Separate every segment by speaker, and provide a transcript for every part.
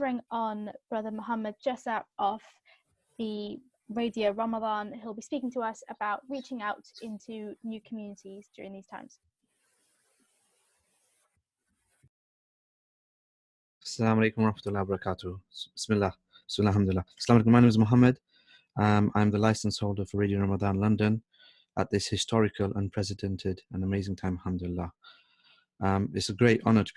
Speaker 1: bring on Brother Mahomed Jusap of the Radio Ramadan. He'll be speaking to us about reaching out into new communities during these times.
Speaker 2: Assalamu alaikum wa rahmatullahi wa barakatuh. Bismillah. Alhamdulillah. Assalamu alaikum. My name is Mahomed. I'm the license holder for Radio Ramadan London at this historical, unprecedented, and amazing time, alhamdulillah. It's a great honor to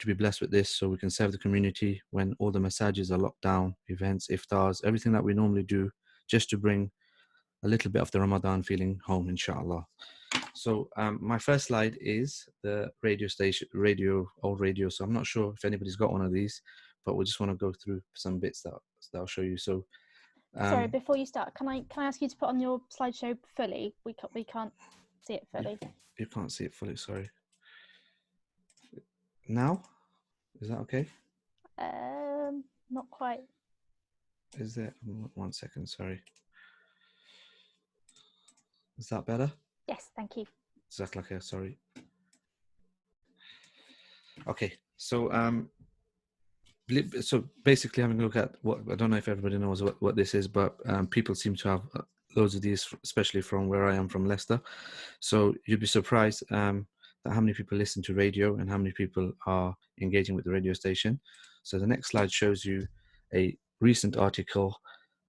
Speaker 2: be blessed with this, so we can serve the community when all the massages are locked down, events, iftars, everything that we normally do, just to bring a little bit of the Ramadan feeling home, inshallah. So my first slide is the radio station, old radio. So I'm not sure if anybody's got one of these, but we just want to go through some bits that I'll show you. So
Speaker 1: sorry, before you start, can I ask you to put on your slideshow fully? We can't see it fully.
Speaker 2: You can't see it fully. Sorry. Now, is that okay?
Speaker 1: Not quite.
Speaker 2: Is there? 1 second. Sorry. Is that better?
Speaker 1: Yes, thank you.
Speaker 2: Jazakallah, sorry. Okay, so basically having a look at what, I don't know if everybody knows what this is, but people seem to have loads of these, especially from where I am, from Leicester. So you'd be surprised that how many people listen to radio and how many people are engaging with the radio station. So the next slide shows you a recent article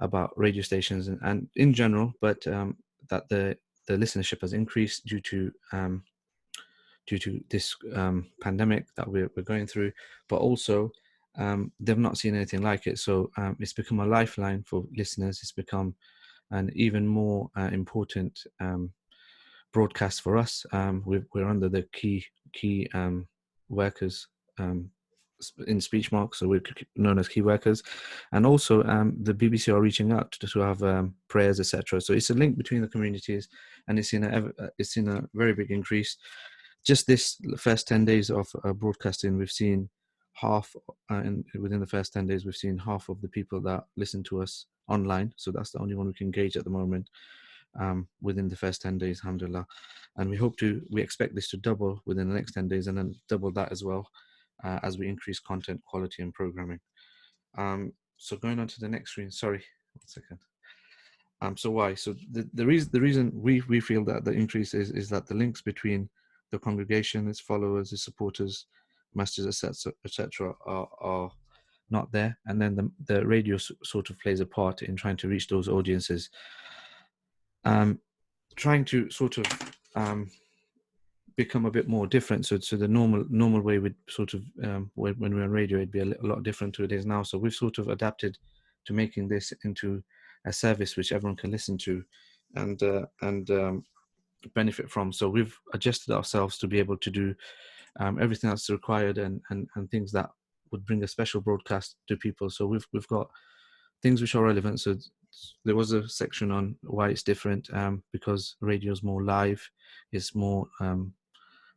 Speaker 2: about radio stations and in general, but that the listenership has increased due to this pandemic that we're going through, but also they've not seen anything like it. So it's become a lifeline for listeners. It's become an even more important broadcast for us. We're under the key workers in speech marks, so we're known as key workers, and also the BBC are reaching out to have prayers, etc. So it's a link between the communities, and it's in a very big increase. Just this first 10 days of broadcasting, we've seen within the first 10 days, we've seen half of the people that listen to us online. So that's the only one we can gauge at the moment within the first 10 days, alhamdulillah. And we expect this to double within the next 10 days, and then double that as well. As we increase content quality and programming. So going on to the next screen, sorry, 1 second. So why? So the reason we feel that the increase is that the links between the congregation, its followers, its supporters, masters, etc., are not there, and then the radio sort of plays a part in trying to reach those audiences. Trying to sort of become a bit more different. So the normal way would sort of when we're on radio, it'd be a lot different to it is now. So we've sort of adapted to making this into a service which everyone can listen to and benefit from. So we've adjusted ourselves to be able to do everything that's required and things that would bring a special broadcast to people. So we've got things which are relevant. So there was a section on why it's different because radio is more live, it's more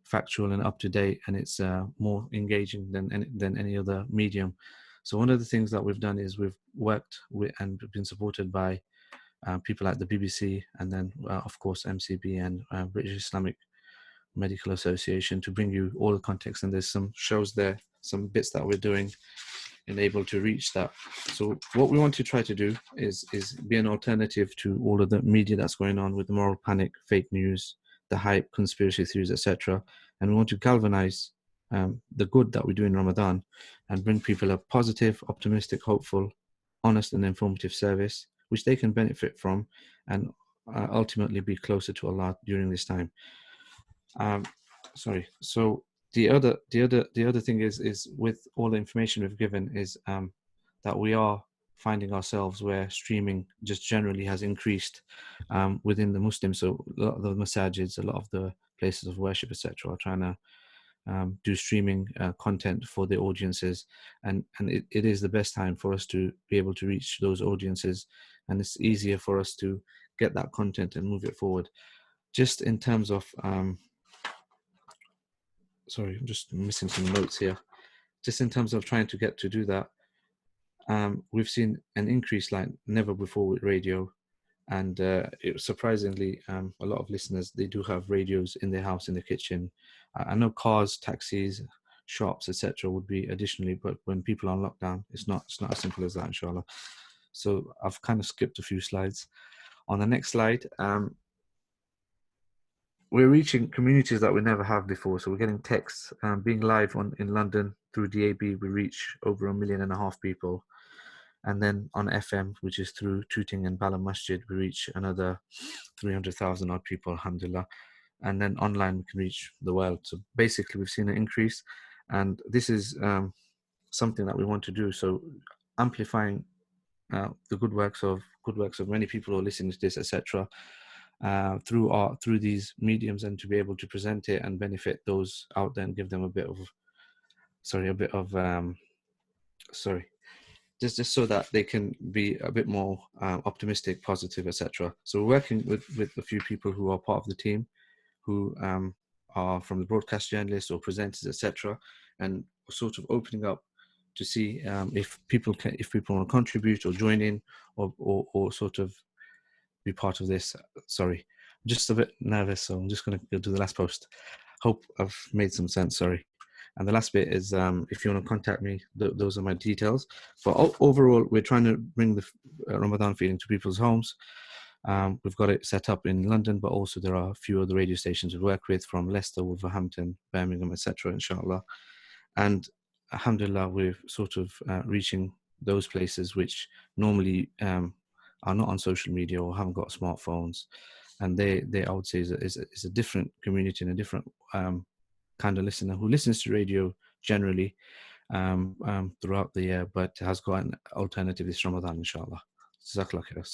Speaker 2: factual and up to date, and it's more engaging than any other medium. So one of the things that we've done is we've worked with and been supported by people like the BBC and then of course MCB and British Islamic Medical Association to bring you all the context. And there's some shows there, some bits that we're doing and able to reach that. So what we want to try to do is be an alternative to all of the media that's going on with the moral panic, fake news, the hype, conspiracy theories, etc. And we want to galvanize the good that we do in Ramadan and bring people a positive, optimistic, hopeful, honest and informative service which they can benefit from and ultimately be closer to Allah during this time. So the other thing is with all the information we've given is that we are finding ourselves where streaming just generally has increased within the Muslims. So a lot of the masajids, a lot of the places of worship, etc., are trying to do streaming content for the audiences, and it is the best time for us to be able to reach those audiences, and it's easier for us to get that content and move it forward. Just in terms of sorry, I'm just missing some notes here. Just in terms of trying to get to do that, we've seen an increase like never before with radio, and surprisingly, a lot of listeners, they do have radios in their house, in the kitchen. I know cars, taxis, shops, etc., would be additionally. But when people are on lockdown, it's not as simple as that, inshallah. So I've kind of skipped a few slides. On the next slide, we're reaching communities that we never have before. So we're getting texts. Being live in London through DAB, we reach over 1.5 million people. And then on FM, which is through Tooting and Bala Masjid, we reach another 300,000 odd people, alhamdulillah. And then online, we can reach the world. So basically, we've seen an increase. And this is something that we want to do. So amplifying the good works of many people who are listening to this, etc., through these mediums, and to be able to present it and benefit those out there and give them just so that they can be a bit more optimistic, positive, etc. So we're working with a few people who are part of the team, who are from the broadcast journalists or presenters, etc., and sort of opening up to see if people want to contribute or join in or sort of be part of this. Sorry, I'm just a bit nervous, so I'm just going to go to the last post. Hope I've made some sense. Sorry. And the last bit is, if you want to contact me, those are my details. But overall, we're trying to bring the Ramadan feeling to people's homes. We've got it set up in London, but also there are a few other radio stations we work with, from Leicester, Wolverhampton, Birmingham, etc., inshallah. And alhamdulillah, we're sort of reaching those places which normally are not on social media or haven't got smartphones. And they I would say, is a different community and a different kind of listener who listens to radio generally throughout the year, but has got an alternative this Ramadan, inshallah. Jazakallah khair.